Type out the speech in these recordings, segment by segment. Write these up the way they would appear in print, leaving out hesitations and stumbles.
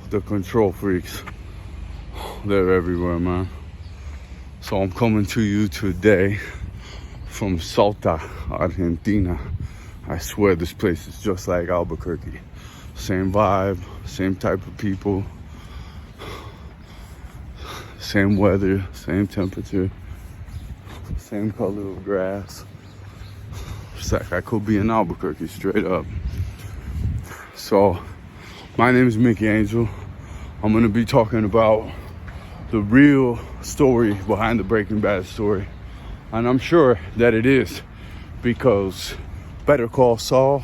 the control freaks. They're everywhere, man. So I'm coming to you today from Salta, Argentina. I swear this place is just like Albuquerque. Same vibe, same type of people, same weather, same temperature, same color of grass. It's like I could be in Albuquerque, straight up. So, my name is Mickey Angel. I'm gonna be talking about the real story behind the Breaking Bad story. And I'm sure that it is, because Better Call Saul.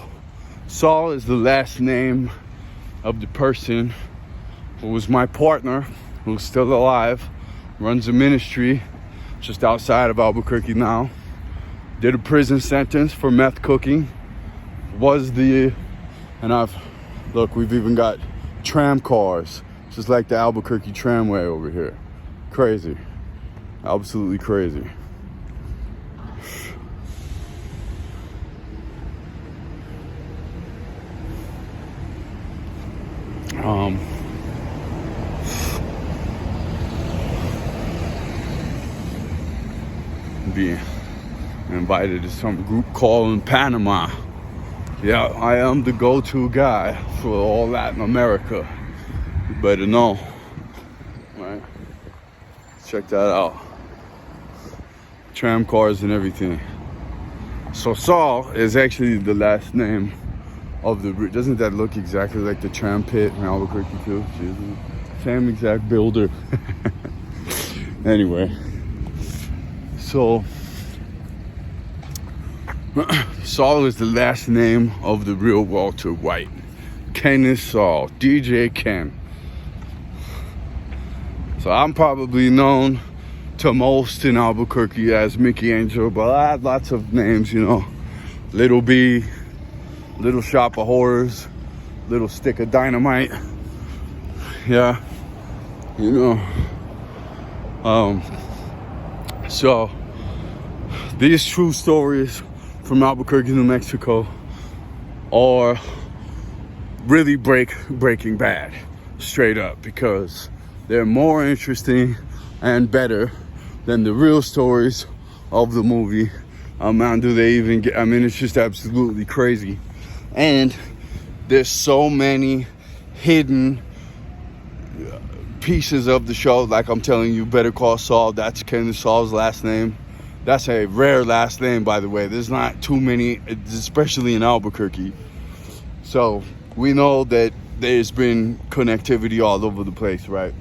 Saul is the last name of the person who was my partner, who's still alive, runs a ministry just outside of Albuquerque now. Did a prison sentence for meth cooking. We've even got tram cars, just like the Albuquerque tramway over here. Crazy, absolutely crazy. Being invited to some group call in Panama. Yeah, I am the go-to guy for all Latin America. You better know, right? Check that out. Tram cars and everything. So Saul is actually the last name of the. Doesn't that look exactly like the tram pit in Albuquerque too? Same exact builder. Anyway, so Saul is the last name of the real Walter White. Ken is Saul, DJ Ken. So I'm probably known to most in Albuquerque as Mickey Angel, but I had lots of names, you know. Little B, Little Shop of Horrors, Little Stick of Dynamite. Yeah, you know. So these true stories from Albuquerque, New Mexico are really Breaking Bad, straight up, because they're more interesting and better than the real stories of the movie. Man, do they even get, I mean, it's just absolutely crazy. And there's so many hidden pieces of the show. Like I'm telling you, Better Call Saul, that's Ken Saul's last name. That's a rare last name, by the way. There's not too many, especially in Albuquerque. So we know that there's been connectivity all over the place, right?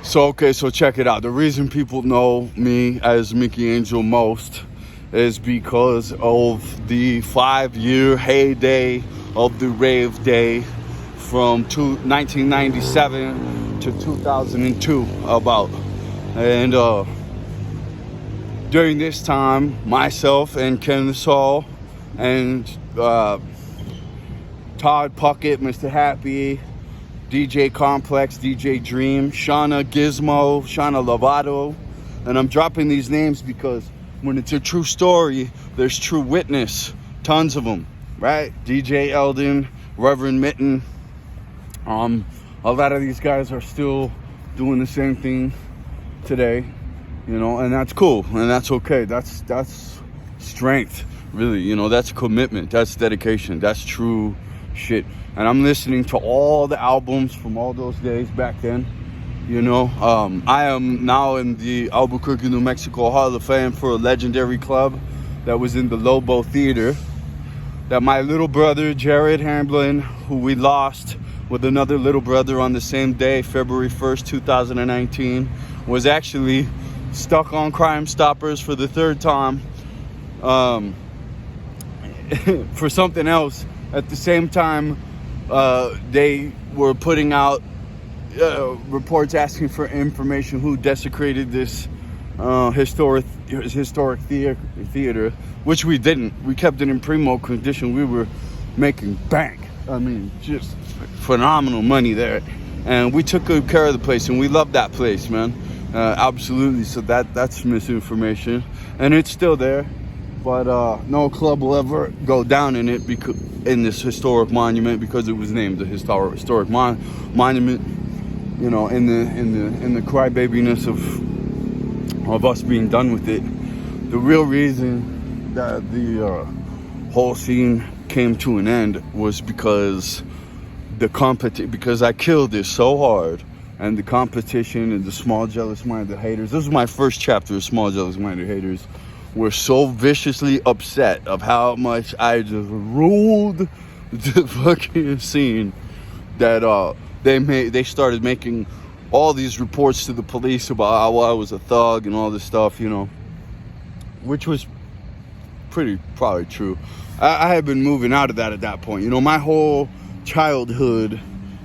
So check it out. The reason people know me as Mickey Angel most is because of the 5-year heyday of the rave day from 1997 to 2002 about. And during this time, myself and Ken Saul and Todd Puckett, Mr. Happy, DJ Complex, DJ Dream, Shauna Gizmo, Shauna Lovato, and I'm dropping these names because when it's a true story, there's true witness, tons of them, right? DJ Eldon, Reverend Mitten. A lot of these guys are still doing the same thing today, you know, and that's cool, and that's okay. That's strength, really, you know. That's commitment, that's dedication, that's true shit. And I'm listening to all the albums from all those days back then, you know. I am now in the Albuquerque, New Mexico Hall of Fame for a legendary club that was in the Lobo Theater that my little brother Jared Hamblin, who we lost with another little brother on the same day, February 1st, 2019, was actually stuck on Crime Stoppers for the third time for something else. At the same time, they were putting out reports asking for information who desecrated this historic theater, which we didn't. We kept it in primo condition. We were making bank. I mean, just phenomenal money there, and we took good care of the place, and we loved that place, man. Absolutely. So that's misinformation, and it's still there, but no club will ever go down in it in this historic monument because it was named a historic monument. You know, in the crybabiness of us being done with it. The real reason that the whole scene came to an end was because because I killed it so hard, and the competition and the small jealous-minded haters. This was my first chapter of small jealous-minded haters. Were so viciously upset of how much I just ruled the fucking scene that they started making all these reports to the police about how I was a thug and all this stuff, you know, which was probably true. I had been moving out of that at that point. You know, my whole childhood,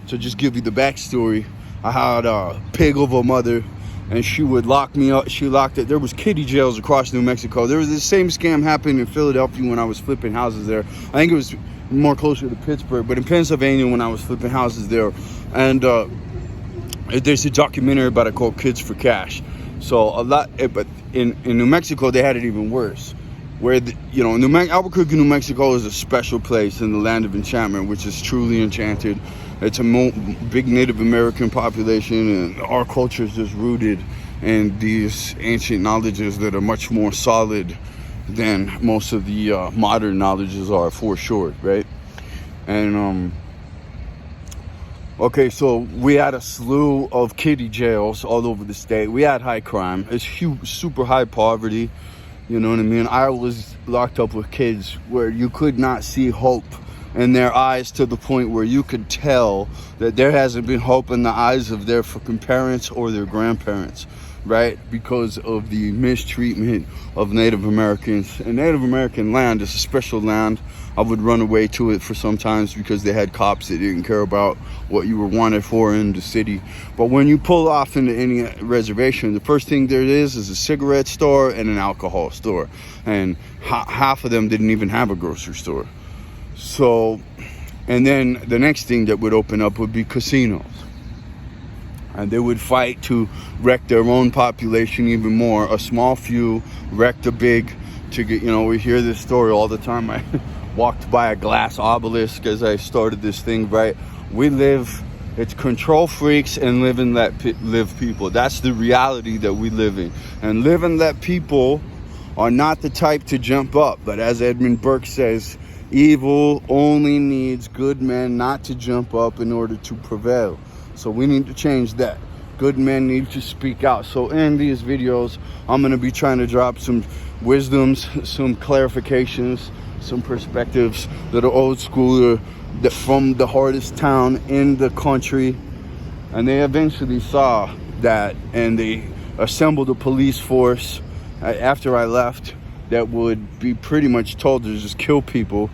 to just give you the backstory, I had a pig of a mother, and she would lock me up. She locked it. There was kiddie jails across New Mexico. There was the same scam happening in Philadelphia when I was flipping houses there. I think it was more closer to Pittsburgh, but in Pennsylvania when I was flipping houses there. And there's a documentary about it called Kids for Cash. So but in New Mexico they had it even worse. Where Albuquerque, New Mexico is a special place in the land of enchantment, which is truly enchanted. It's a big Native American population, and our culture is just rooted in these ancient knowledges that are much more solid than most of the modern knowledges are, for sure, right? And okay, so we had a slew of kiddie jails all over the state. We had high crime. It's huge, super high poverty. You know what I mean? I was locked up with kids where you could not see hope in their eyes, to the point where you could tell that there hasn't been hope in the eyes of their fucking parents or their grandparents, right? Because of the mistreatment of Native Americans. And Native American land is a special land. I would run away to it for sometimes because they had cops that didn't care about what you were wanted for in the city. But when you pull off into any reservation, the first thing there is a cigarette store and an alcohol store. And half of them didn't even have a grocery store. So, and then the next thing that would open up would be casinos. And they would fight to wreck their own population even more. A small few wrecked the big to get, you know, we hear this story all the time. I walked by a glass obelisk as I started this thing, right? It's control freaks and live and let live people. That's the reality that we live in. And live and let people are not the type to jump up. But as Edmund Burke says, evil only needs good men not to jump up in order to prevail. So we need to change that. Good men need to speak out. So in these videos, I'm going to be trying to drop some wisdoms, some clarifications, some perspectives that are old school, that from the hardest town in the country. And they eventually saw that, and they assembled a police force after I left that would be pretty much told to just kill people.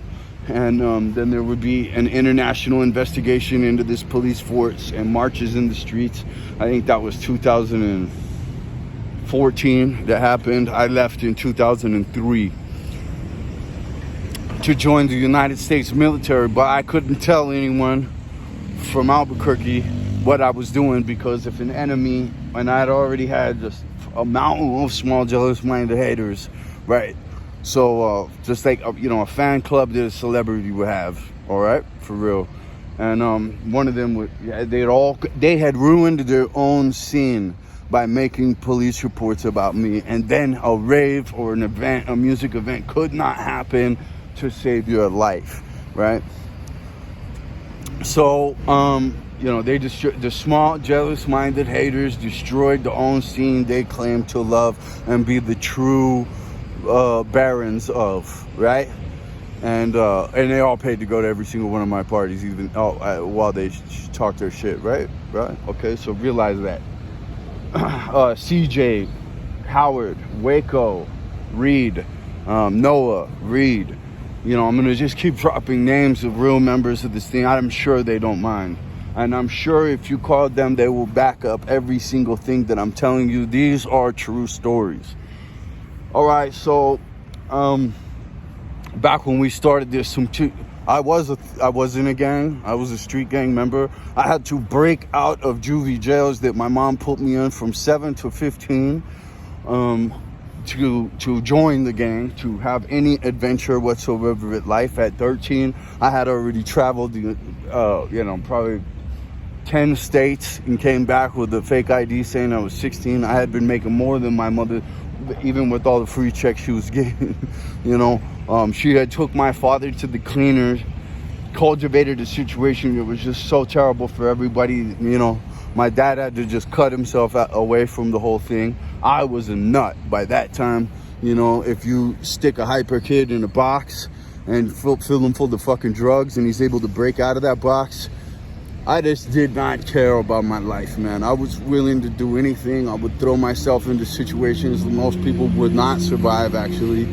And then there would be an international investigation into this police force and marches in the streets. I think that was 2014 that happened. I left in 2003 to join the United States military, but I couldn't tell anyone from Albuquerque what I was doing, because if an enemy, and I'd already had just a mountain of small jealous-minded haters, right? So just like a fan club that a celebrity would have, all right, for real. And one of them they had ruined their own scene by making police reports about me, and then a rave or an event, a music event, could not happen to save your life, right? So they the small jealous-minded haters destroyed their own scene they claimed to love and be the true barons of, right? And they all paid to go to every single one of my parties, even while they talk their shit, right? Okay, so realize that. CJ, Howard, Waco, Reed, Noah, Reed. I'm gonna just keep dropping names of real members of this thing. I'm sure they don't mind, and I'm sure if you called them, they will back up every single thing that I'm telling you. These are true stories. All right, so back when we started this, I was in a gang. I was a street gang member. I had to break out of juvie jails that my mom put me in from 7 to 15. to join the gang, to have any adventure whatsoever at life. At 13, I had already traveled, probably 10 states and came back with a fake ID saying I was 16. I had been making more than my mother, even with all the free checks she was getting. She had took my father to the cleaners, cultivated a situation that was just so terrible for everybody. My dad had to just cut himself away from the whole thing. I was a nut by that time. If you stick a hyper kid in a box and fill him full of fucking drugs and he's able to break out of that box, I just did not care about my life, man. I was willing to do anything. I would throw myself into situations that most people would not survive, actually.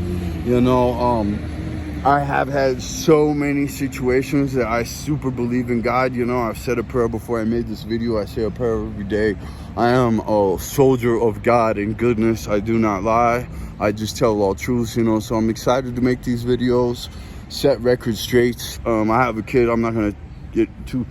I have had so many situations that I super believe in God. I've said a prayer before I made this video. I say a prayer every day. I am a soldier of God and goodness. I do not lie. I just tell all truths, so I'm excited to make these videos, set records straight. I have a kid. I'm not going to get too,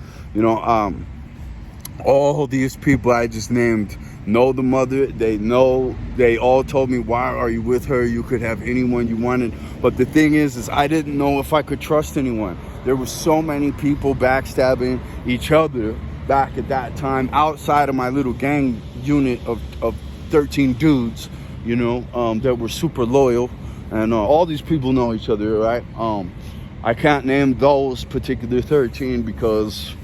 all these people I just named know the mother. They all told me, why are you with her? You could have anyone you wanted. But the thing is I didn't know if I could trust anyone. There were so many people backstabbing each other back at that time outside of my little gang unit of 13 dudes, that were super loyal. And all these people know each other, right? I can't name those particular 13 because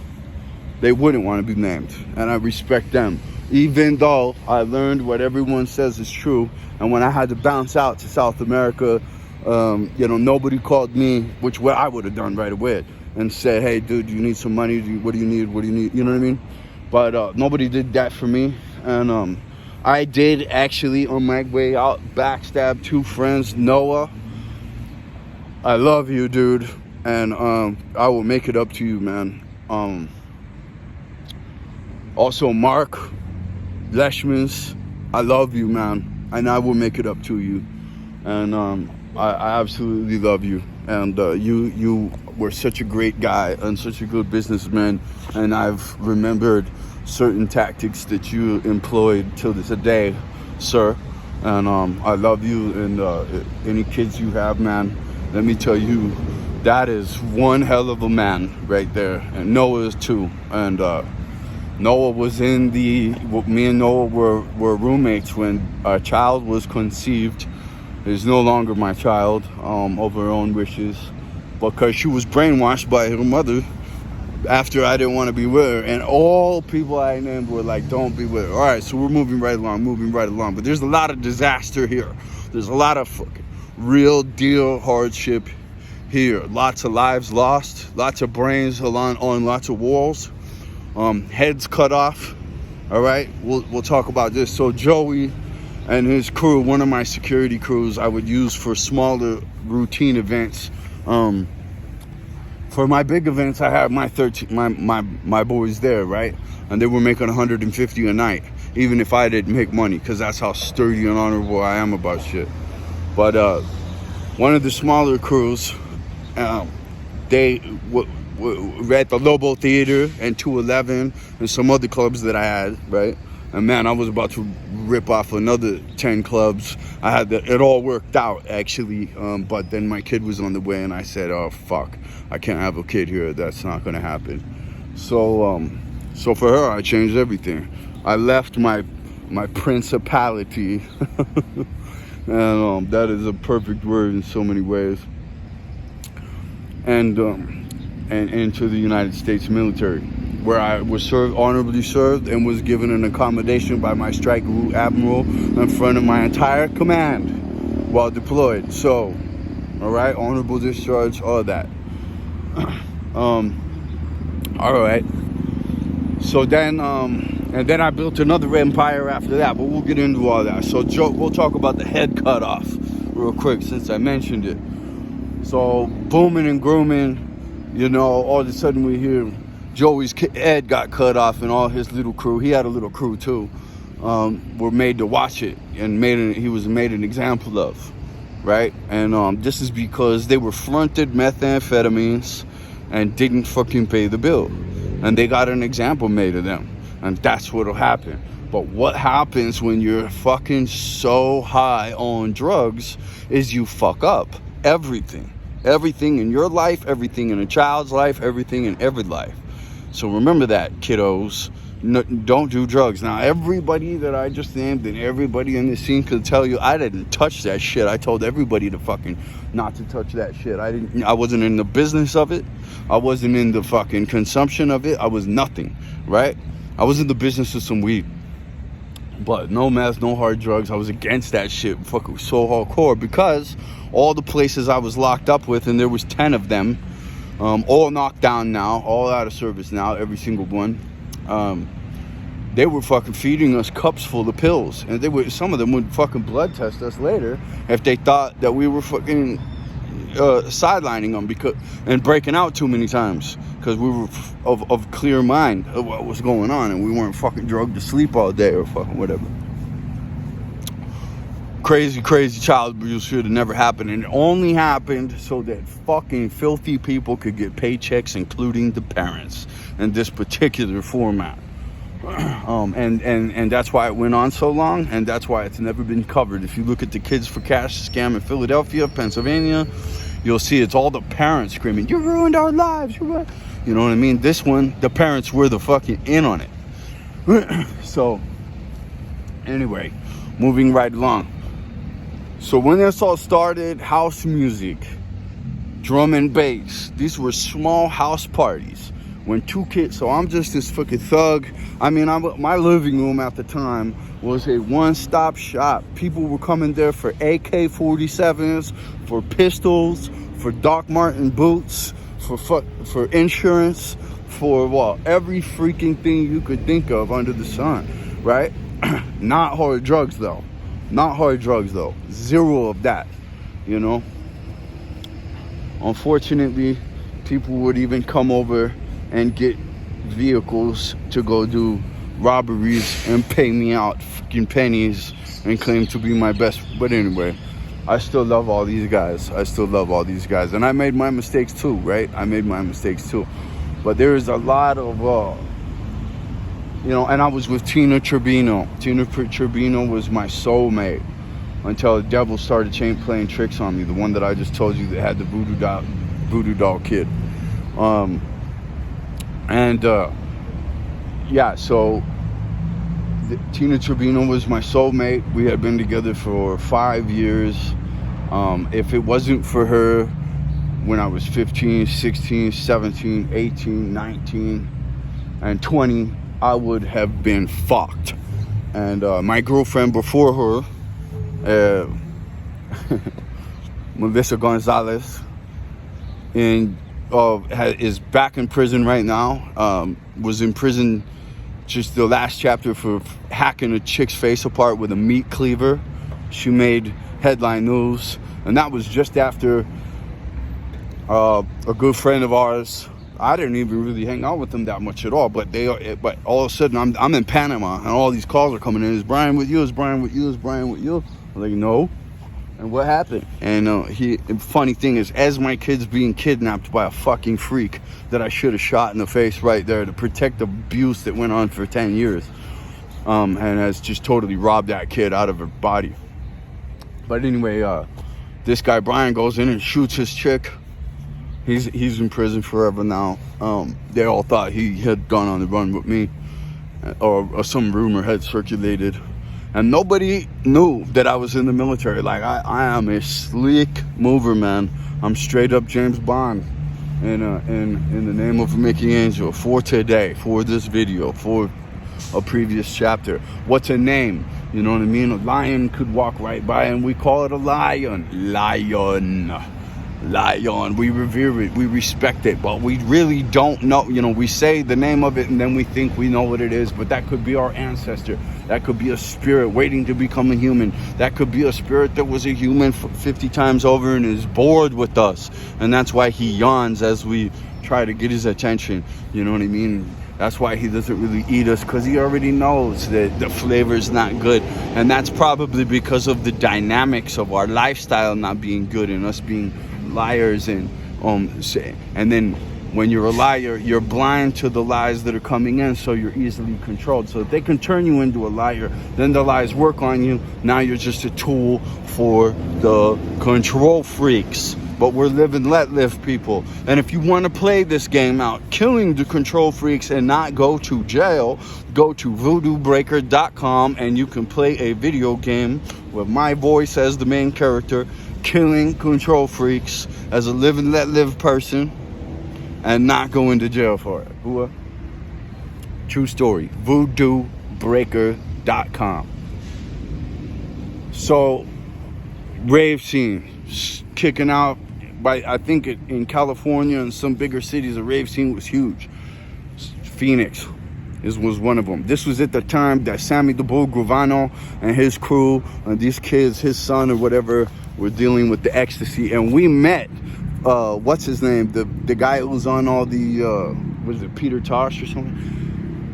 they wouldn't want to be named, and I respect them. Even though I learned what everyone says is true, and when I had to bounce out to South America, nobody called me, which what I would have done right away, and said, hey, dude, you need some money? What do you need? What do you need? You know what I mean? But nobody did that for me, and I did actually, on my way out, backstab 2 friends. Noah, I love you, dude, and I will make it up to you, man. Also, Mark Leishmans, I love you, man, and I will make it up to you. And I absolutely love you. And you were such a great guy and such a good businessman. And I've remembered certain tactics that you employed till this day, sir. And I love you. And any kids you have, man, let me tell you, that is one hell of a man right there. And Noah is too. And Noah was me and Noah were roommates when our child was conceived. Is no longer my child, of her own wishes, because she was brainwashed by her mother after I didn't want to be with her. And all people I named were like, don't be with her. All right, so we're moving right along. But there's a lot of disaster here. There's a lot of fucking real deal hardship here. Lots of lives lost, lots of brains on lots of walls. Heads cut off. All right, we'll talk about this. So Joey and his crew, one of my security crews I would use for smaller routine events. For my big events, I have my boys there, right? And they were making $150 a night, even if I didn't make money, because that's how sturdy and honorable I am about shit. But one of the smaller crews, they were at the Lobo Theater and 211 and some other clubs that I had, right? And man, I was about to rip off another 10 clubs. It all worked out, actually. But then my kid was on the way, and I said, oh, fuck. I can't have a kid here. That's not going to happen. So for her, I changed everything. I left my principality. And that is a perfect word in so many ways. And into the United States military, where I was honorably served and was given an accommodation by my strike group admiral in front of my entire command while deployed. So, all right, honorable discharge, all that. All right. So then, and then I built another empire after that, but we'll get into all that. So we'll talk about the head cut off real quick since I mentioned it. So booming and grooming, all of a sudden we hear Joey's head got cut off, and all his little crew, he had a little crew too, were made to watch it, and he was made an example of, right? And this is because they were fronted methamphetamines and didn't fucking pay the bill, and they got an example made of them, and that's what'll happen. But what happens when you're fucking so high on drugs is you fuck up everything. Everything in your life, everything in a child's life, everything in every life. So remember that, kiddos. No, don't do drugs. Now, everybody that I just named and everybody in the scene could tell you I didn't touch that shit. I told everybody to fucking not to touch that shit. I wasn't in the business of it. I wasn't in the fucking consumption of it. I was nothing, right? I was in the business of some weed. But no meth, no hard drugs. I was against that shit fucking so hardcore, because all the places I was locked up with, and there was 10 of them, all knocked down now, all out of service now, every single one. They were fucking feeding us cups full of pills, and some of them would fucking blood test us later if they thought that we were fucking sidelining them and breaking out too many times, because we were of clear mind of what was going on, and we weren't fucking drugged to sleep all day or fucking whatever. Crazy child abuse should have never happened, and it only happened so that fucking filthy people could get paychecks, including the parents, in this particular format. And that's why it went on so long, and that's why it's never been covered. If you look at the Kids for Cash scam in Philadelphia, Pennsylvania, you'll see it's all the parents screaming, "You ruined our lives, you know what I mean?" This one, the parents were the fucking in on it. So anyway, moving right along. So when this all started, house music, drum and bass, these were small house parties. When two kids, so I'm just this fucking thug. I mean, my living room at the time was a one-stop shop. People were coming there for AK-47s, for pistols, for Doc Marten boots, for insurance, for every freaking thing you could think of under the sun, right? Not hard drugs though. Not hard drugs though. Zero of that, you know. Unfortunately, people would even come over and get vehicles to go do robberies and pay me out fucking pennies and claim to be my best. But anyway, I still love all these guys. And I made my mistakes too, right? But there's a lot of, and I was with Tina Turbino. Tina Turbino was my soulmate until the devil started playing tricks on me. The one that I just told you that had the voodoo doll kid. So Tina Turbino was my soulmate. We had been together for 5 years. If it wasn't for her when I was 15, 16, 17, 18, 19, and 20, I would have been fucked. And my girlfriend before her, Melissa Gonzalez, is back in prison right now. Was in prison just the last chapter for hacking a chick's face apart with a meat cleaver. She made headline news, and that was just after a good friend of ours. I didn't even really hang out with them that much at all, but all of a sudden I'm in Panama, and all these calls are coming in. Is Brian with you? Is Brian with you? Is Brian with you? I'm like, no. And what happened? And the funny thing is, as my kid's being kidnapped by a fucking freak that I should have shot in the face right there to protect the abuse that went on for 10 years, and has just totally robbed that kid out of her body. But anyway, this guy Brian goes in and shoots his chick. He's in prison forever now. They all thought he had gone on the run with me, or some rumor had circulated. And nobody knew that I was in the military. Like, I am a slick mover, man. I'm straight up James Bond in the name of Mickey Angel for today, for this video, for a previous chapter. What's a name? You know what I mean? A lion could walk right by and we call it a lion. Lion. We revere it. We respect it. But we really don't know. We say the name of it and then we think we know what it is. But that could be our ancestor. That could be a spirit waiting to become a human. That could be a spirit that was a human 50 times over and is bored with us. And that's why he yawns as we try to get his attention. You know what I mean? That's why he doesn't really eat us, because he already knows that the flavor is not good. And that's probably because of the dynamics of our lifestyle not being good and us being liars and then when you're a liar, you're blind to the lies that are coming in, so you're easily controlled. So if they can turn you into a liar, then the lies work on you. Now you're just a tool for the control freaks. But we're live and let live, people. And if you want to play this game out, killing the control freaks and not go to jail, go to VoodooBreaker.com and you can play a video game with my voice as the main character, killing control freaks as a live and let live person and not go into jail for it. True story. VoodooBreaker.com. So, rave scene kicking out. I think in California and some bigger cities, the rave scene was huge. Phoenix was one of them. This was at the time that Sammy the Bull Gravano and his crew and these kids, his son or whatever, were dealing with the ecstasy. And we met, what's his name? The guy who was on all the, was it Peter Tosh or something?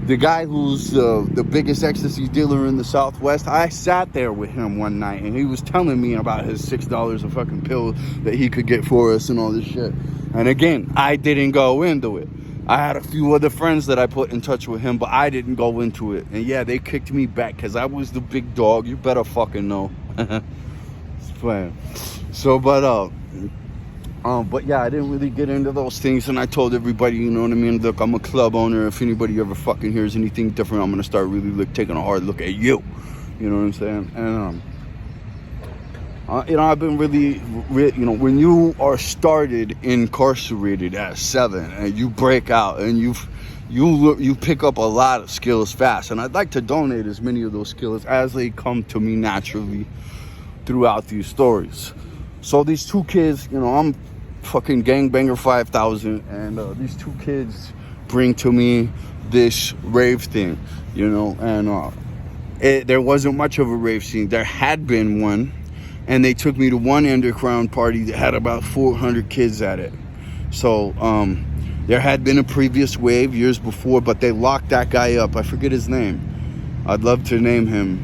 The guy who's the biggest ecstasy dealer in the Southwest. I sat there with him one night and he was telling me about his $6 a fucking pill that he could get for us and all this shit. And again, I didn't go into it. I had a few other friends that I put in touch with him, but I didn't go into it. And yeah, they kicked me back because I was the big dog. You better fucking know. It's playing. So, but yeah, I didn't really get into those things, and I told everybody, you know what I mean, look, I'm a club owner. If anybody ever fucking hears anything different, I'm gonna start really taking a hard look at you. You know what I'm saying? And you know, I've been really, you know, when you are started incarcerated at 7 and you break out and you pick up a lot of skills fast, and I'd like to donate as many of those skills as they come to me naturally throughout these stories. So these two kids, you know, I'm fucking gangbanger 5000, and these two kids bring to me this rave thing, you know, and there wasn't much of a rave scene. There had been one, and they took me to one underground party that had about 400 kids at it. So there had been a previous wave years before, but they locked that guy up. I forget his name. I'd love to name him,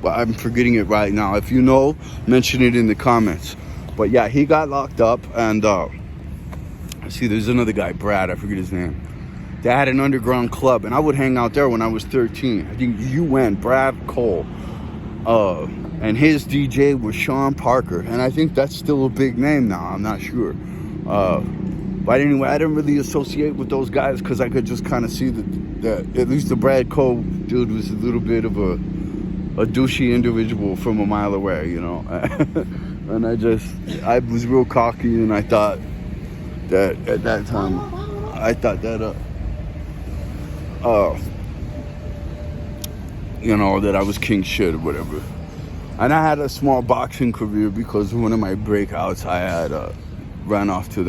but I'm forgetting it right now. If you know, mention it in the comments. But yeah, he got locked up, and see, there's another guy, Brad, I forget his name. They had an underground club, and I would hang out there when I was 13. I think you went, Brad Cole. And his DJ was Sean Parker, and I think that's still a big name now. I'm not sure. But anyway, I didn't really associate with those guys because I could just kind of see that at least the Brad Cole dude was a little bit of a douchey individual from a mile away, you know. And I was real cocky, and I thought that at that time, I thought that you know, that I was king shit or whatever. And I had a small boxing career because one of my breakouts, I had ran off to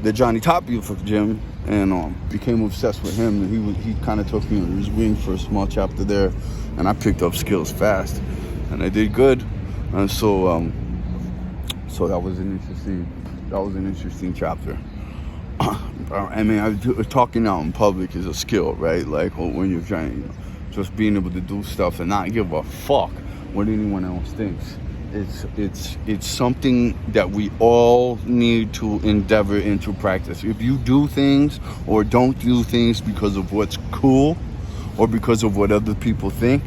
the Johnny Top Beautiful gym and became obsessed with him. And he kind of took me under his wing for a small chapter there, and I picked up skills fast, and I did good. And so that was an interesting chapter. I mean, talking out in public is a skill, right? Like when you're trying, you know, just being able to do stuff and not give a fuck what anyone else thinks. It's something that we all need to endeavor into practice. If you do things or don't do things because of what's cool or because of what other people think,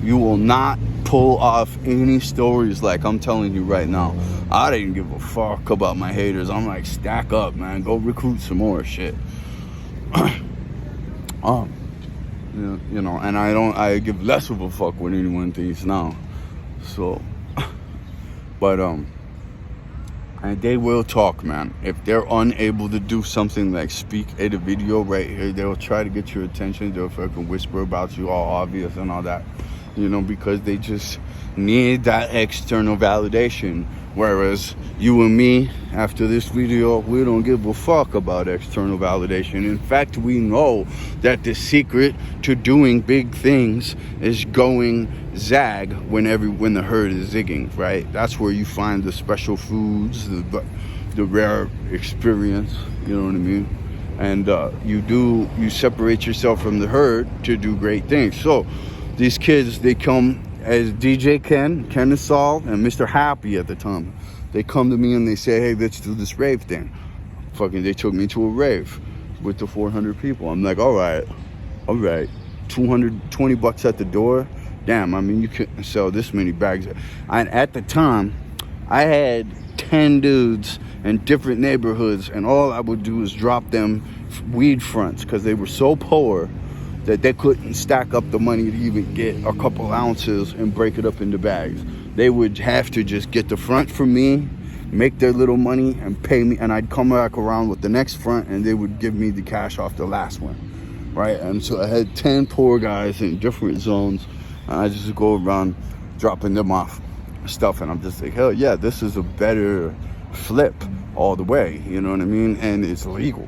you will not pull off any stories like I'm telling you right now. I didn't give a fuck about my haters. I'm like, stack up, man. Go recruit some more shit. You know, and I give less of a fuck what anyone thinks now. So, but and they will talk, man. If they're unable to do something like speak at a video right here, they'll try to get your attention. They'll fucking whisper about you, all obvious and all that, you know, because they just need that external validation. Whereas you and me, after this video, we don't give a fuck about external validation. In fact, we know that the secret to doing big things is going zag when the herd is zigging, right? That's where you find the special foods, the rare experience, you know what I mean? And you separate yourself from the herd to do great things. So these kids, they come as DJ Ken Assault, and Mr. Happy at the time. They come to me and they say, hey, let's do this rave thing. Fucking, they took me to a rave with the 400 people. I'm like, all right, 220 bucks at the door. Damn, I mean, you couldn't sell this many bags. And at the time, I had 10 dudes in different neighborhoods, and all I would do is drop them weed fronts because they were so poor that they couldn't stack up the money to even get a couple ounces and break it up into bags. They would have to just get the front from me, make their little money, and pay me, and I'd come back around with the next front, and they would give me the cash off the last one, right? And so I had 10 poor guys in different zones, and I just go around dropping them off stuff, and I'm just like, hell yeah, this is a better flip all the way, you know what I mean? And it's legal.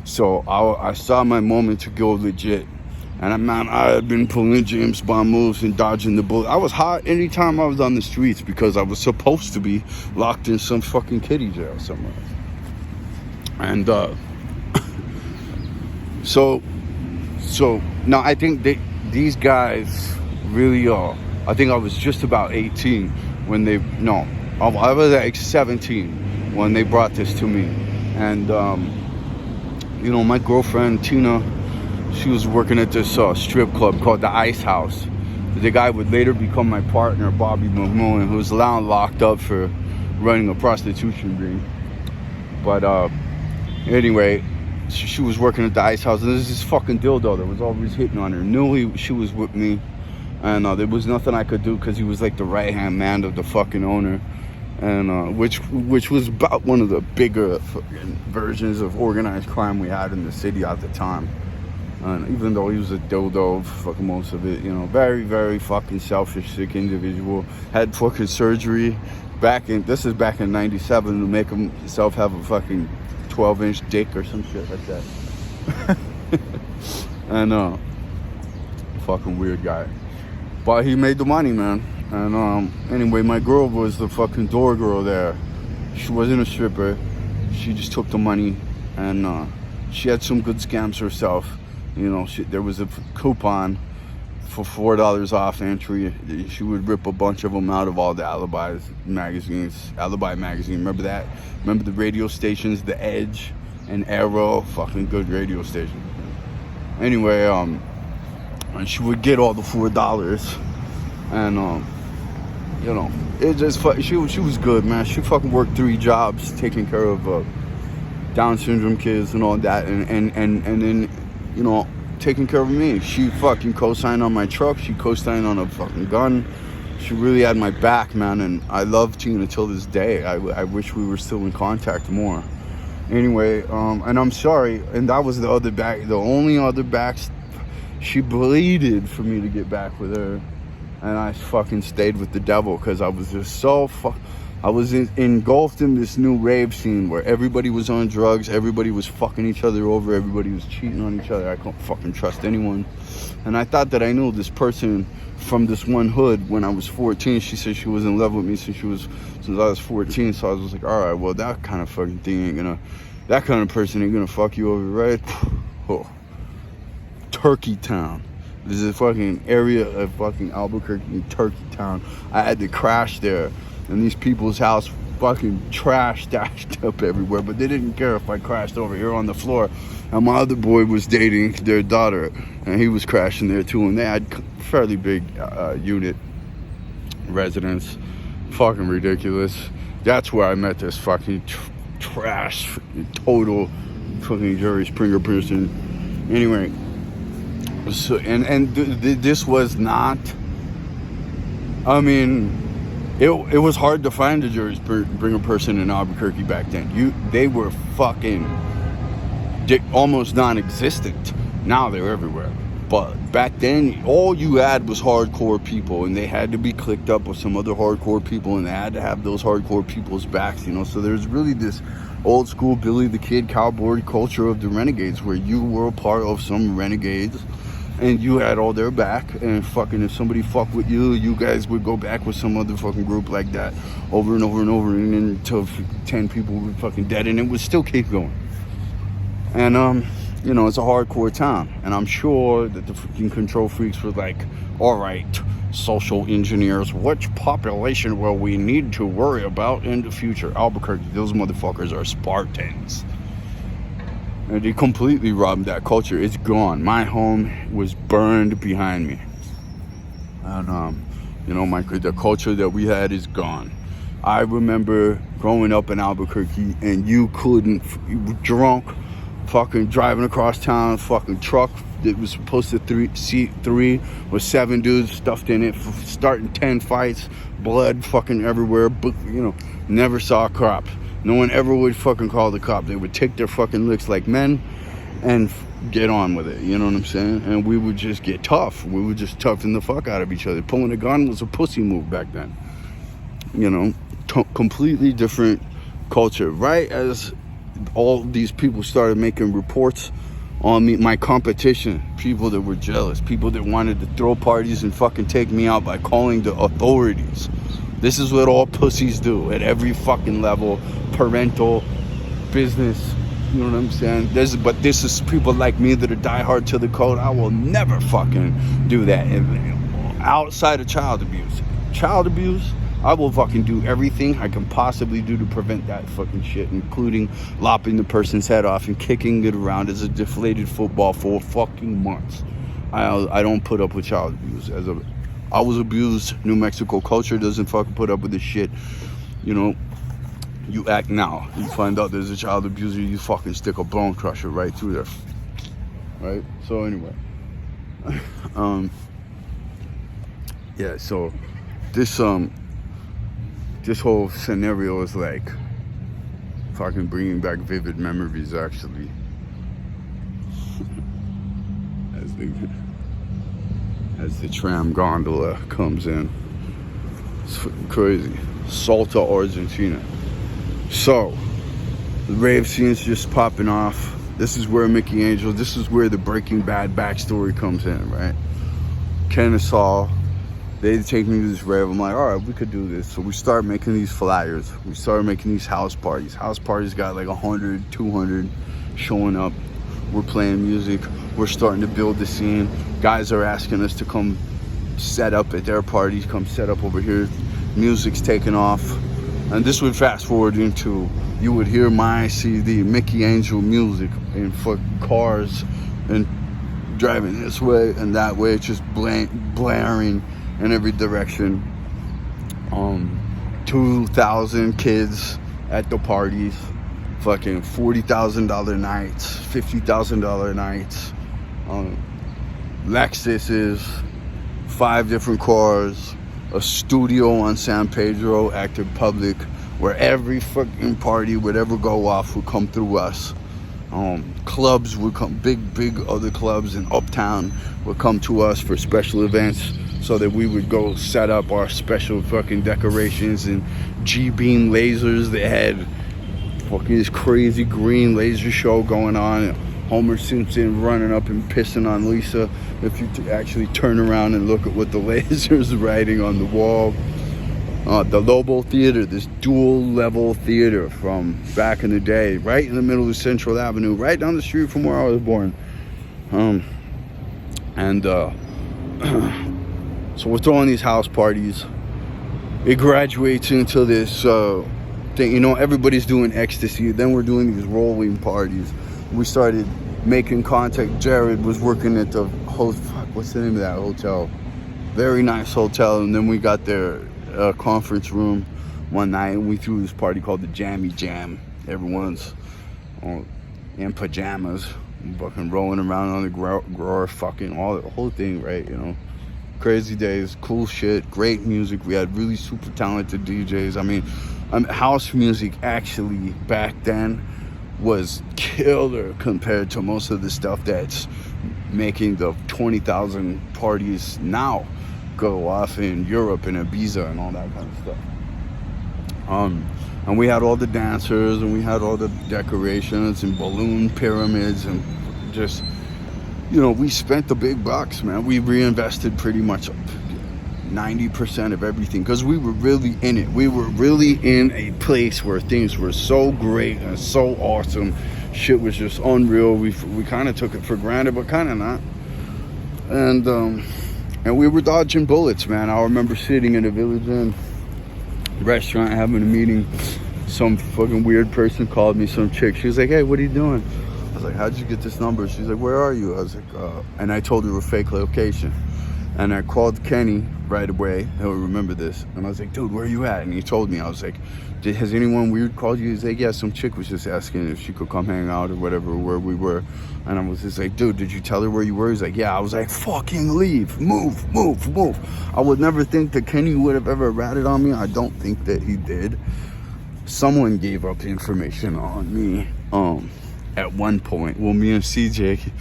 So I saw my moment to go legit. And I had been pulling James Bond moves and dodging the bullet. I was hot anytime I was on the streets because I was supposed to be locked in some fucking kiddie jail somewhere. And so now I think these guys really are. I think I was just about 18 when I was like 17 when they brought this to me. And you know, my girlfriend Tina, she was working at this strip club called the Ice House. The guy would later become my partner, Bobby McMillan, who was now locked up for running a prostitution ring. But anyway, she was working at the Ice House, and there's this fucking dildo that was always hitting on her. Knew she was with me, and there was nothing I could do because he was like the right-hand man of the fucking owner. And which was about one of the bigger versions of organized crime we had in the city at the time. And even though he was a dildo, fucking most of it, you know, very, very fucking selfish, sick individual. Had fucking surgery this is back in 97 to make himself have a fucking 12-inch dick or some shit like that. And fucking weird guy. But he made the money, man. And anyway, my girl was the fucking door girl there. She wasn't a stripper. She just took the money, and she had some good scams herself. You know, there was a coupon for $4 off entry. She would rip a bunch of them out of all the Alibi magazine. Remember that? Remember the radio stations, The Edge and Arrow? Fucking good radio stations. Anyway, and she would get all the $4, and you know, it just she was good, man. She fucking worked 3 jobs taking care of Down syndrome kids and all that, and then, you know, taking care of me. She fucking co-signed on my truck. She co-signed on a fucking gun. She really had my back, man, and I love Tina till this day. I wish we were still in contact more. Anyway, and I'm sorry, and that was the only other back. She bleeded for me to get back with her. And I fucking stayed with the devil because I was just so I was engulfed in this new rave scene where everybody was on drugs, everybody was fucking each other over, everybody was cheating on each other. I couldn't fucking trust anyone. And I thought that I knew this person from this one hood when I was 14. She said she was in love with me since I was 14. So I was like, all right, well, that kind of fucking thing that kind of person ain't gonna fuck you over, right? Oh. Turkey Town. This is a fucking area of fucking Albuquerque, Turkey Town. I had to crash there, and these people's house fucking trash stashed up everywhere, but they didn't care if I crashed over here on the floor. And my other boy was dating their daughter, and he was crashing there too, and they had fairly big unit residence. Fucking ridiculous. That's where I met this fucking trash, total fucking Jerry Springer person. Anyway. So this was not. I mean, it was hard to find a Jerry Springer person in Albuquerque back then. They were fucking almost non-existent. Now they're everywhere. But back then, all you had was hardcore people, and they had to be clicked up with some other hardcore people, and they had to have those hardcore people's backs, you know. So there's really this old school Billy the Kid cowboy culture of the renegades, where you were a part of some renegades. And you had all their back, and fucking if somebody fucked with you, you guys would go back with some other fucking group like that over and over and over, and then until 10 people were fucking dead, and it would still keep going. And you know, it's a hardcore town, and I'm sure that the fucking control freaks were like, all right, social engineers. Which population will we need to worry about in the future? Albuquerque, those motherfuckers are Spartans. And they completely robbed that culture. It's gone. My home was burned behind me. And, you know, the culture that we had is gone. I remember growing up in Albuquerque, and you were drunk, fucking driving across town, fucking truck that was supposed to seat 3 with 7 dudes stuffed in it, starting 10 fights, blood fucking everywhere, but, you know, never saw a cop. No one ever would fucking call the cop. They would take their fucking licks like men and get on with it, you know what I'm saying? And we would just get tough. We would just toughen the fuck out of each other. Pulling a gun was a pussy move back then. You know, completely different culture. Right as all these people started making reports on me, my competition, people that were jealous, people that wanted to throw parties and fucking take me out by calling the authorities. This is what all pussies do at every fucking level, parental, business, you know what I'm saying? But this is people like me that are diehard to the code. I will never fucking do that. Outside of child abuse, I will fucking do everything I can possibly do to prevent that fucking shit, including lopping the person's head off and kicking it around as a deflated football for fucking months. I don't put up with child abuse. I was abused. New Mexico culture doesn't fucking put up with this shit. You know, you act now. You find out there's a child abuser, you fucking stick a bone crusher right through there. Right? So anyway. Yeah, so this whole scenario is like fucking bringing back vivid memories, actually. As the tram gondola comes in. It's fucking crazy. Salta, Argentina. So, the rave scene's just popping off. This is where Mickey Angel, this is where the Breaking Bad backstory comes in, right? Kennesaw, they take me to this rave. I'm like, all right, we could do this. So we start making these flyers. We started making these house parties. House parties got like 100, 200 showing up. We're playing music. We're starting to build the scene. Guys are asking us to come set up at their parties, come set up over here. Music's taking off. And this would fast forward into, you would hear my CD, Mickey Angel music, in fucking cars and driving this way and that way, just blaring in every direction. 2,000 kids at the parties, fucking $40,000 nights, $50,000 nights, Lexuses, 5 different cars, a studio on San Pedro, active public, where every fucking party would ever go off would come through us. Clubs would come, big other clubs in Uptown would come to us for special events, so that we would go set up our special fucking decorations and G-beam lasers. They had fucking this crazy green laser show going on. Homer Simpson running up and pissing on Lisa. If you actually turn around and look at what the laser's writing on the wall. The Lobo Theater, this dual level theater from back in the day, right in the middle of Central Avenue, right down the street from where I was born. So we're throwing these house parties. It graduates into this thing, you know, everybody's doing ecstasy. Then we're doing these rolling parties. We started making contact. Jared was working at the what's the name of that hotel? Very nice hotel. And then we got their conference room one night, and we threw this party called the Jammy Jam. Everyone's in pajamas, fucking rolling around on the grower, fucking all the whole thing, right? You know, crazy days, cool shit, great music. We had really super talented DJs. I mean, house music actually back then was killer compared to most of the stuff that's making the 20,000 parties now go off in Europe and Ibiza and all that kind of stuff. And we had all the dancers, and we had all the decorations and balloon pyramids, and just, you know, we spent the big bucks, man. We reinvested pretty much 90% of everything, because we were really in it. We were really in a place where things were so great and so awesome. Shit was just unreal. We kind of took it for granted, but kind of not. And And we were dodging bullets, man. I remember sitting in a Village Inn restaurant having a meeting. Some fucking weird person called me, some chick. She was like, hey, what are you doing? I was like, how'd you get this number? She's like, where are you? I was like, and I told her a fake location. And I called Kenny right away. He'll remember this. And I was like, dude, where are you at? And he told me. I was like, has anyone weird called you? He's like, yeah, some chick was just asking if she could come hang out or whatever, where we were. And I was just like, dude, did you tell her where you were? He's like, yeah. I was like, fucking leave. Move. I would never think that Kenny would have ever ratted on me. I don't think that he did. Someone gave up information on me at one point. Well, me and CJ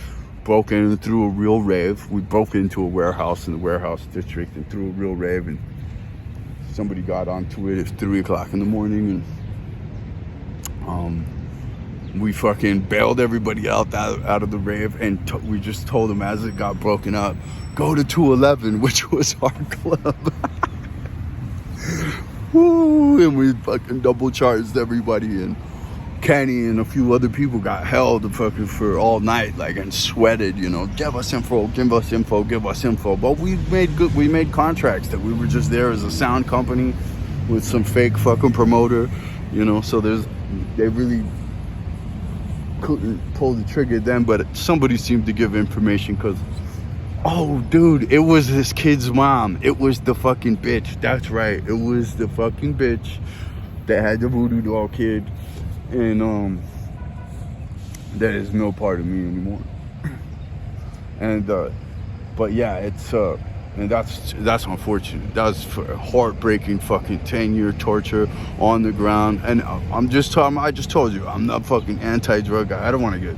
broke in through a real rave. We broke into a warehouse in the warehouse district and threw a real rave, and somebody got onto it at 3 o'clock in the morning, and we fucking bailed everybody out of the rave, and we just told them as it got broken up, go to 211, which was our club. Woo, and we fucking double charged everybody, and Kenny and a few other people got held fucking for all night, like, and sweated, you know, give us info. But we made contracts that we were just there as a sound company with some fake fucking promoter, you know, so they really couldn't pull the trigger then, but somebody seemed to give information, because, oh, dude, it was this kid's mom. It was the fucking bitch. That's right. It was the fucking bitch that had the voodoo doll kid. And that is no part of me anymore. And but yeah, it's and that's unfortunate. That's heartbreaking fucking 10-year torture on the ground. And I just told you, I'm not fucking anti-drug guy. I don't want to get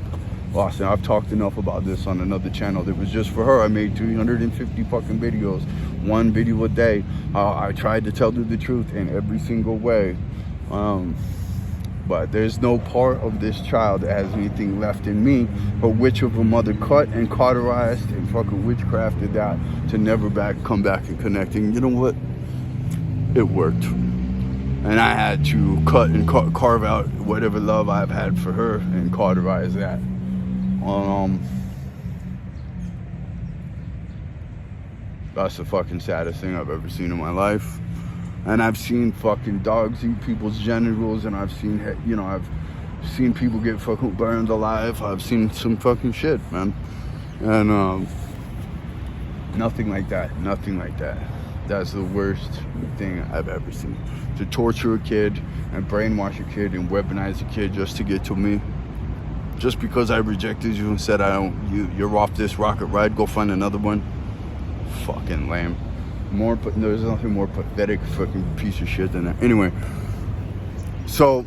lost. And I've talked enough about this on another channel that was just for her. I made 350 fucking videos, one video a day. I tried to tell her the truth in every single way. But there's no part of this child that has anything left in me, but which of a mother cut and cauterized and fucking witchcrafted that to never come back and connect. And you know what? It worked. And I had to cut and carve out whatever love I've had for her and cauterize that. That's the fucking saddest thing I've ever seen in my life. And I've seen fucking dogs eat people's genitals, and I've seen people get fucking burned alive. I've seen some fucking shit, man. And nothing like that. That's the worst thing I've ever seen. To torture a kid and brainwash a kid and weaponize a kid just to get to me. Just because I rejected you and said you're off this rocket ride, go find another one. Fucking lame. There's nothing more pathetic fucking piece of shit than that. Anyway, so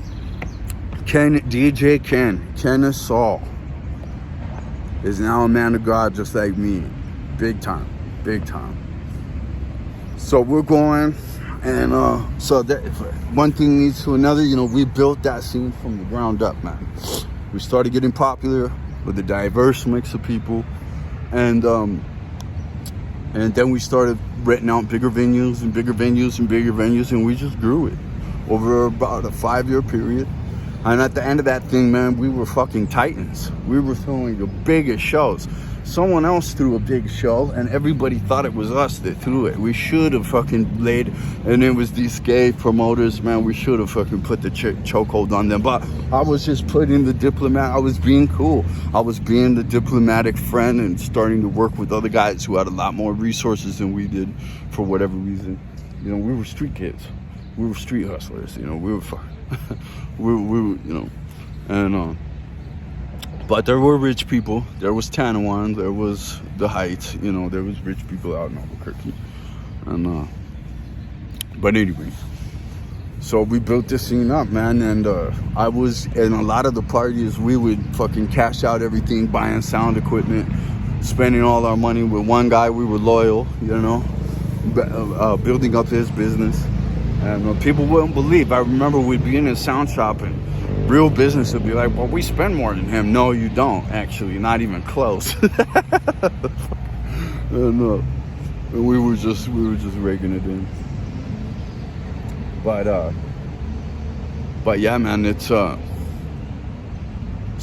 DJ Ken Saul is now a man of God just like me. Big time. So we're going, and so that one thing leads to another. You know, we built that scene from the ground up, man. We started getting popular with a diverse mix of people, and then we started renting out bigger venues, and we just grew it over about a 5-year period. And at the end of that thing, man, we were fucking titans. We were throwing the biggest shows. Someone else threw a big show, and everybody thought it was us that threw it. We should have fucking laid, and it was these gay promoters, man. We should have fucking put the chokehold on them. But I was just putting the diplomat. I was being cool. I was being the diplomatic friend and starting to work with other guys who had a lot more resources than we did for whatever reason. You know, we were street kids. We were street hustlers. You know, we were you know, and but there were rich people. There was Tanawan. There was the Heights. You know, there was rich people out in Albuquerque. And but anyway, so we built this scene up, man. And I was in a lot of the parties. We would fucking cash out everything, buying sound equipment, spending all our money with one guy. We were loyal, you know, building up his business. And people wouldn't believe. I remember we'd be in a sound shop, and real business would be like, well, we spend more than him. No, you don't, actually. Not even close. And we were just raking it in. But yeah, man, it's so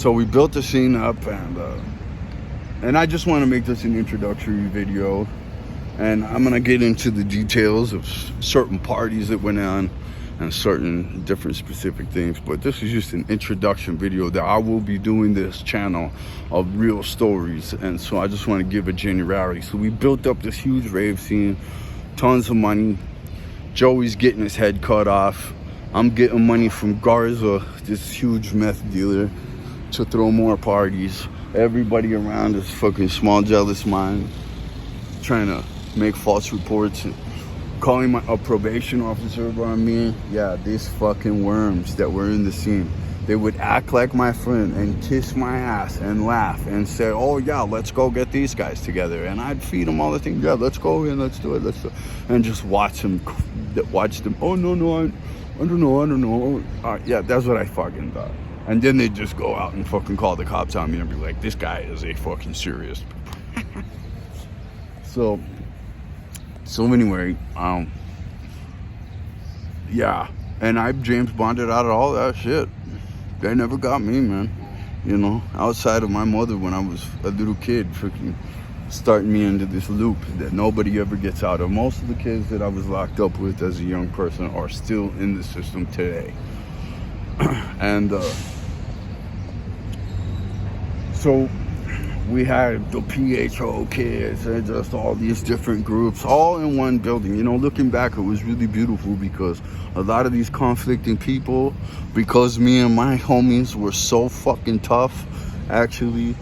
we built the scene up, and I just want to make this an introductory video. And I'm gonna get into the details of certain parties that went on and certain different specific things, but this is just an introduction video that I will be doing this channel of real stories. And so I just want to give a generality. So we built up this huge rave scene, tons of money. Joey's getting his head cut off. I'm getting money from Garza, this huge meth dealer, to throw more parties. Everybody around is fucking small jealous mind, trying to make false reports and calling a probation officer on me. Yeah, these fucking worms that were in the scene, they would act like my friend and kiss my ass and laugh and say, oh yeah, let's go get these guys together. And I'd feed them all the things. Yeah, let's go and let's do it. And just watch them. Oh no, I don't know. Yeah, that's what I fucking thought. And then they just go out and fucking call the cops on me and be like, this guy is a fucking serious. So anyway, yeah, and I James Bonded out of all that shit. They never got me, man. You know, outside of my mother when I was a little kid, freaking starting me into this loop that nobody ever gets out of. Most of the kids that I was locked up with as a young person are still in the system today. And so we had the PHO kids and just all these different groups all in one building. You know, looking back, it was really beautiful because a lot of these conflicting people, because me and my homies were so fucking tough, actually,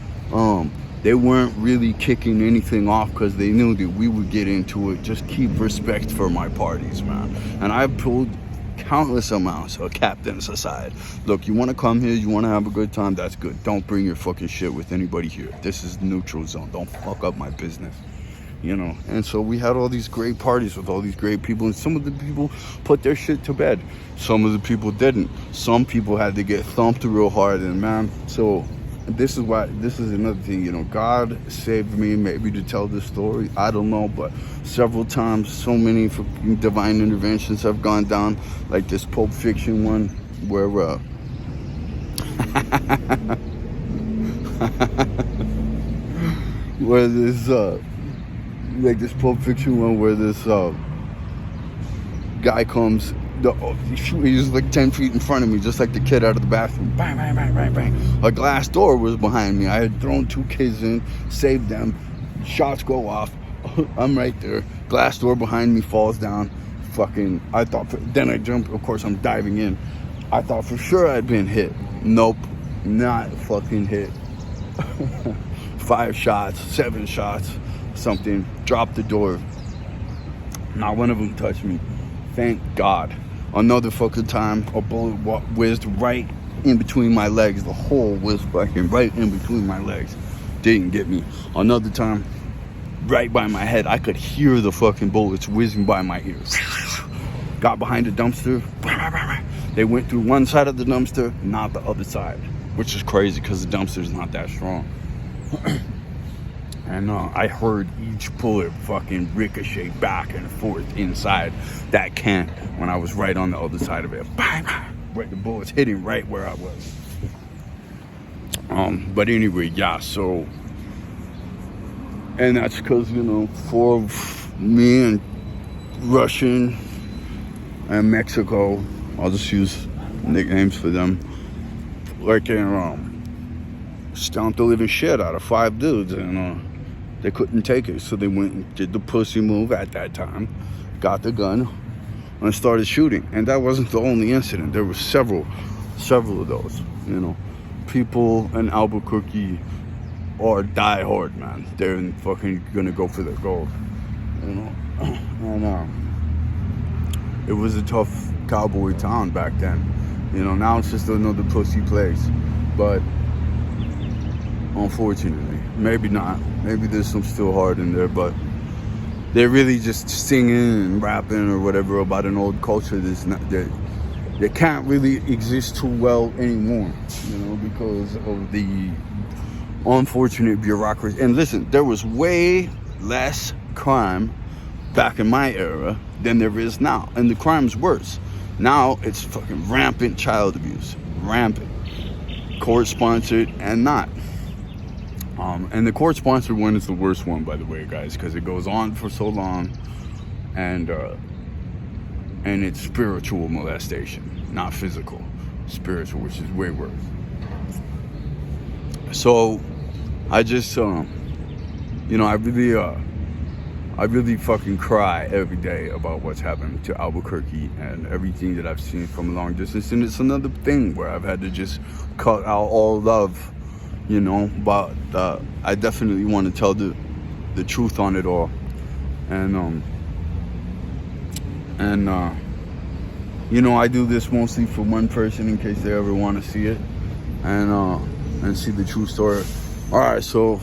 they weren't really kicking anything off because they knew that we would get into it. Just keep respect for my parties, man. And I pulled countless amounts of captains aside. Look, you want to come here, you want to have a good time, that's good. Don't bring your fucking shit with anybody here. This is neutral zone. Don't fuck up my business, you know. And so we had all these great parties with all these great people, and some of the people put their shit to bed. Some of the people didn't. Some people had to get thumped real hard, and man, so this is another thing, you know. God saved me maybe to tell this story, I don't know, but several times so many divine interventions have gone down, like this Pulp Fiction one where where this like this Pulp Fiction one where this guy comes, he was like 10 feet in front of me, just like the kid out of the bathroom. Bang, bang, bang, bang, bang. A glass door was behind me. I had thrown 2 kids in, saved them. Shots go off. I'm right there. Glass door behind me falls down. Fucking, then I jump. Of course, I'm diving in. I thought for sure I'd been hit. Nope, not fucking hit. 5 shots, 7 shots, something. Dropped the door. Not one of them touched me. Thank God. Another fucking time, a bullet whizzed right in between my legs. The hole was fucking right in between my legs. Didn't get me. Another time, right by my head. I could hear the fucking bullets whizzing by my ears. Got behind the dumpster. They went through one side of the dumpster, not the other side. Which is crazy because the dumpster's not that strong. And I heard each bullet fucking ricochet back and forth inside that can when I was right on the other side of it. Bang, bang, right, the bullets hitting right where I was. But anyway, yeah, so, and that's because, you know, 4 of me and Russian and Mexico, I'll just use nicknames for them, like, stomped the living shit out of 5 dudes, and they couldn't take it, so they went and did the pussy move at that time, got the gun, and started shooting. And that wasn't the only incident. There were several of those, you know. People in Albuquerque are die hard, man. They're fucking gonna go for their gold, you know. And it was a tough cowboy town back then, you know. Now it's just another pussy place, but unfortunately, maybe not. Maybe there's some still hard in there, but they're really just singing and rapping or whatever about an old culture that's not that they can't really exist too well anymore, you know, because of the unfortunate bureaucracy. And listen, there was way less crime back in my era than there is now, and the crime's worse. Now it's fucking rampant child abuse, rampant, court sponsored and not. And the court-sponsored one is the worst one, by the way, guys, because it goes on for so long, and it's spiritual molestation, not physical, spiritual, which is way worse. So I just, I really fucking cry every day about what's happened to Albuquerque and everything that I've seen from a long distance. And it's another thing where I've had to just cut out all love, but I definitely want to tell the truth on it all. And I do this mostly for one person in case they ever want to see it and see the true story. All right, so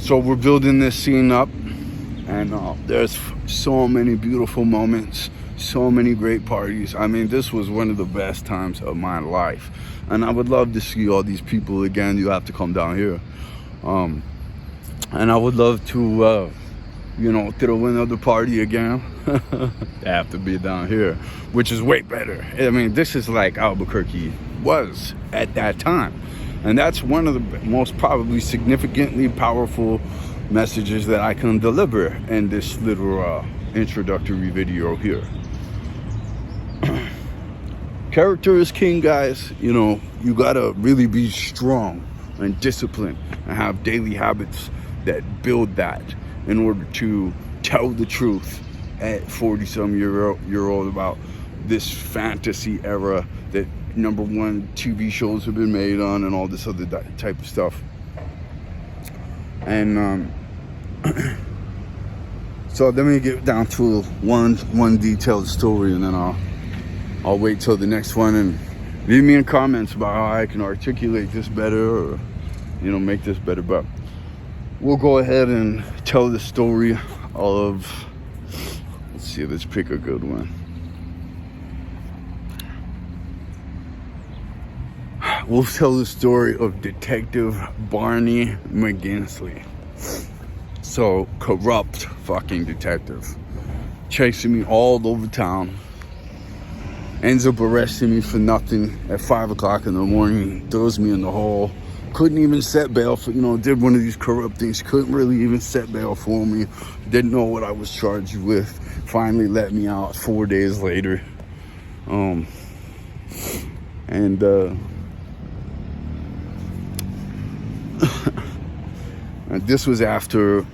we're building this scene up, and there's so many beautiful moments, so many great parties. I mean, this was one of the best times of my life, and I would love to see all these people again. You have to come down here, and I would love to throw another party again. They have to be down here, which is way better. I mean, this is like Albuquerque was at that time. And that's one of the most probably significantly powerful messages that I can deliver in this little introductory video here. Character is king, guys. You gotta really be strong and disciplined and have daily habits that build that in order to tell the truth at 40-some year old about this fantasy era that #1 TV shows have been made on and all this other type of stuff. And so let me get down to one detailed story, and then I'll wait till the next one, and leave me in comments about how I can articulate this better or make this better. But we'll go ahead and tell the story of, let's pick a good one. We'll tell the story of Detective Barney McGinsley. So, corrupt fucking detective. Chasing me all over town. Ends up arresting me for nothing at 5 o'clock in the morning. Throws me in the hole. Couldn't even set bail for, did one of these corrupt things. Couldn't really even set bail for me. Didn't know what I was charged with. Finally let me out 4 days later. And this was after,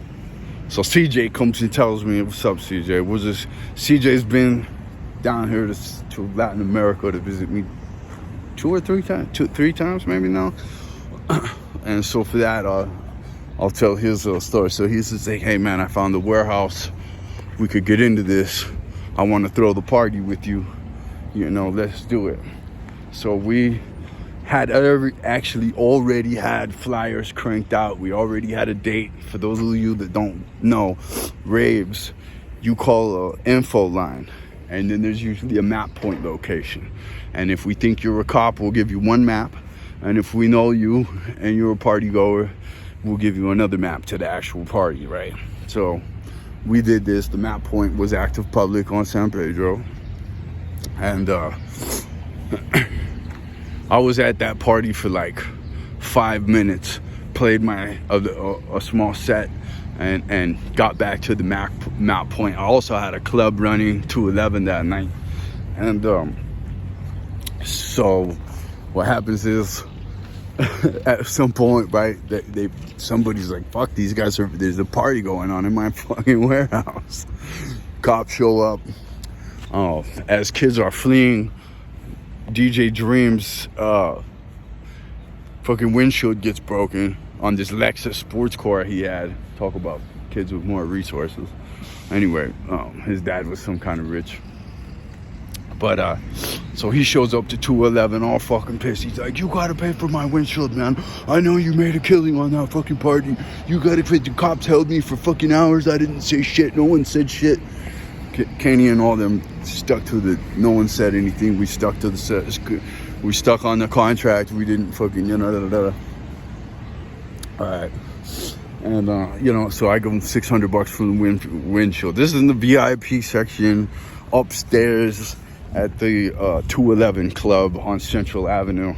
so CJ comes and tells me, what's up, CJ? CJ's been down here to Latin America to visit me 2 or 3 times, 3 times maybe now. And so for that, I'll tell his story. So he's just like, hey man, I found a warehouse. We could get into this. I want to throw the party with you. Let's do it. So we had actually already had flyers cranked out. We already had a date. For those of you that don't know, raves, you call an info line, and then there's usually a map point location. And if we think you're a cop, we'll give you one map. And if we know you and you're a party goer, we'll give you another map to the actual party, right? So we did this. The map point was Active Public on San Pedro. And I was at that party for like 5 minutes, played a small set, and got back to the map point. I also had a club running 211 that night. And so what happens is, at some point, right, somebody's like, fuck, these guys there's a party going on in my fucking warehouse. Cops show up. As kids are fleeing, DJ Dream's fucking windshield gets broken on this Lexus sports car he had. Talk about kids with more resources. Anyway, his dad was some kind of rich. But so he shows up to 211 all fucking pissed. He's like, you gotta pay for my windshield, man. I know you made a killing on that fucking party. You gotta pay. The cops held me for fucking hours. I didn't say shit. No one said shit. Kenny and all them stuck to no one said anything. We stuck to we stuck on the contract. We didn't fucking, All right. And, so I give them $600 for the windshield. This is in the VIP section upstairs at the 211 Club on Central Avenue.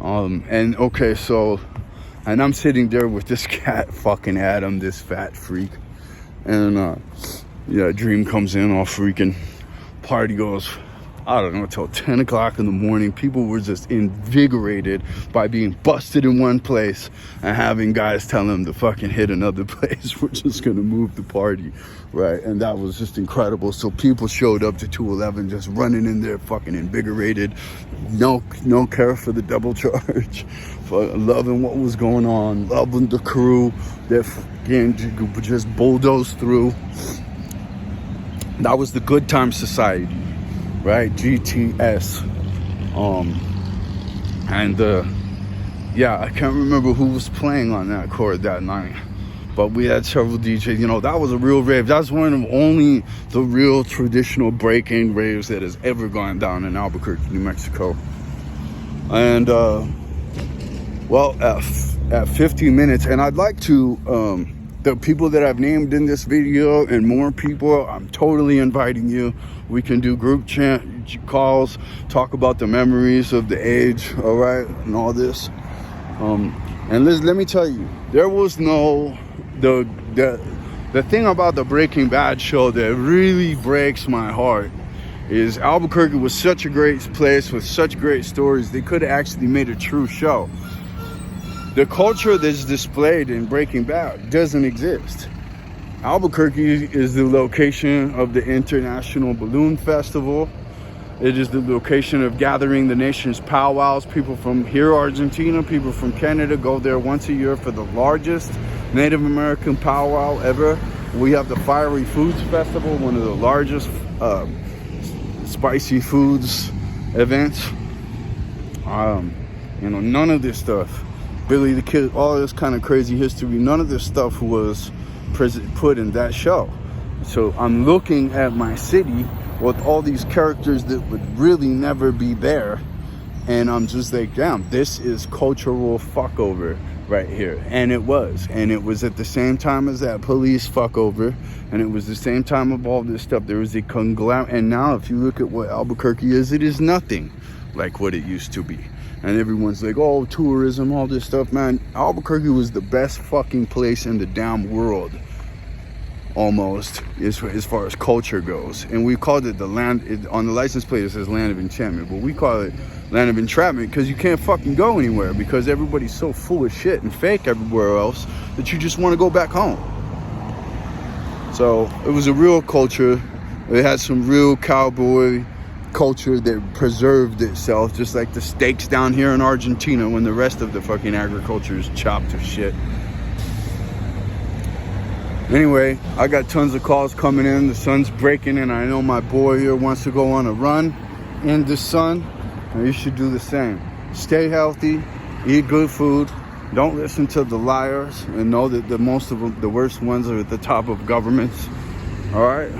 And okay, so And I'm sitting there with this cat, fucking Adam, this fat freak. And yeah, Dream comes in all freaking. Party goes, I don't know, till 10 o'clock in the morning. People were just invigorated by being busted in one place and having guys tell them to fucking hit another place. We're just gonna move the party, right? And that was just incredible. So people showed up to 211 just running in there, fucking invigorated. No care for the double charge. Loving what was going on, loving the crew that just bulldozed through. That was the Good Time Society, right? GTS. Yeah, I can't remember who was playing on that chord that night, but we had several DJs. You know, that was a real rave. That's one of only the real traditional breaking raves that has ever gone down in Albuquerque, New Mexico. And well, at 15 minutes, and I'd like to the people that I've named in this video and more people, I'm totally inviting you. We can do group chat calls, talk about the memories of the age, all right, and all this. And let me tell you, there was no the thing about the Breaking Bad show that really breaks my heart is Albuquerque was such a great place with such great stories. They could have actually made a true show. The culture that's displayed in Breaking Bad doesn't exist. Albuquerque is the location of the International Balloon Festival. It is the location of gathering the nation's powwows. People from here, Argentina, people from Canada go there once a year for the largest Native American powwow ever. We have the Fiery Foods Festival, one of the largest spicy foods events. You know, none of this stuff, Billy the Kid, all this kind of crazy history, none of this stuff was put in that show. So I'm looking at my city with all these characters that would really never be there, and I'm just like, damn, this is cultural fuckover right here. And it was at the same time as that police fuckover, and it was the same time of all this stuff. There was a conglomerate, and now if you look at what Albuquerque is, it is nothing like what it used to be. And everyone's like, oh, tourism, all this stuff, man. Albuquerque was the best fucking place in the damn world, almost, as far as culture goes. And we called it the land, on the license plate it says Land of Enchantment, but we call it Land of Entrapment because you can't fucking go anywhere because everybody's so full of shit and fake everywhere else that you just want to go back home. So it was a real culture. It had some real cowboy culture that preserved itself, just like the steaks down here in Argentina when the rest of the fucking agriculture is chopped to shit. Anyway, I got tons of calls coming in. The sun's breaking and I know my boy here wants to go on a run in the sun, and you should do the same. Stay healthy, eat good food, don't listen to the liars, and know that the most of them, the worst ones, are at the top of governments, all right?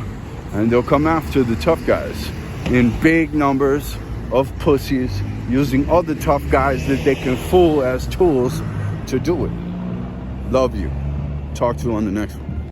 And they'll come after the tough guys in big numbers of pussies, using other tough guys that they can fool as tools to do it. Love you. Talk to you on the next one.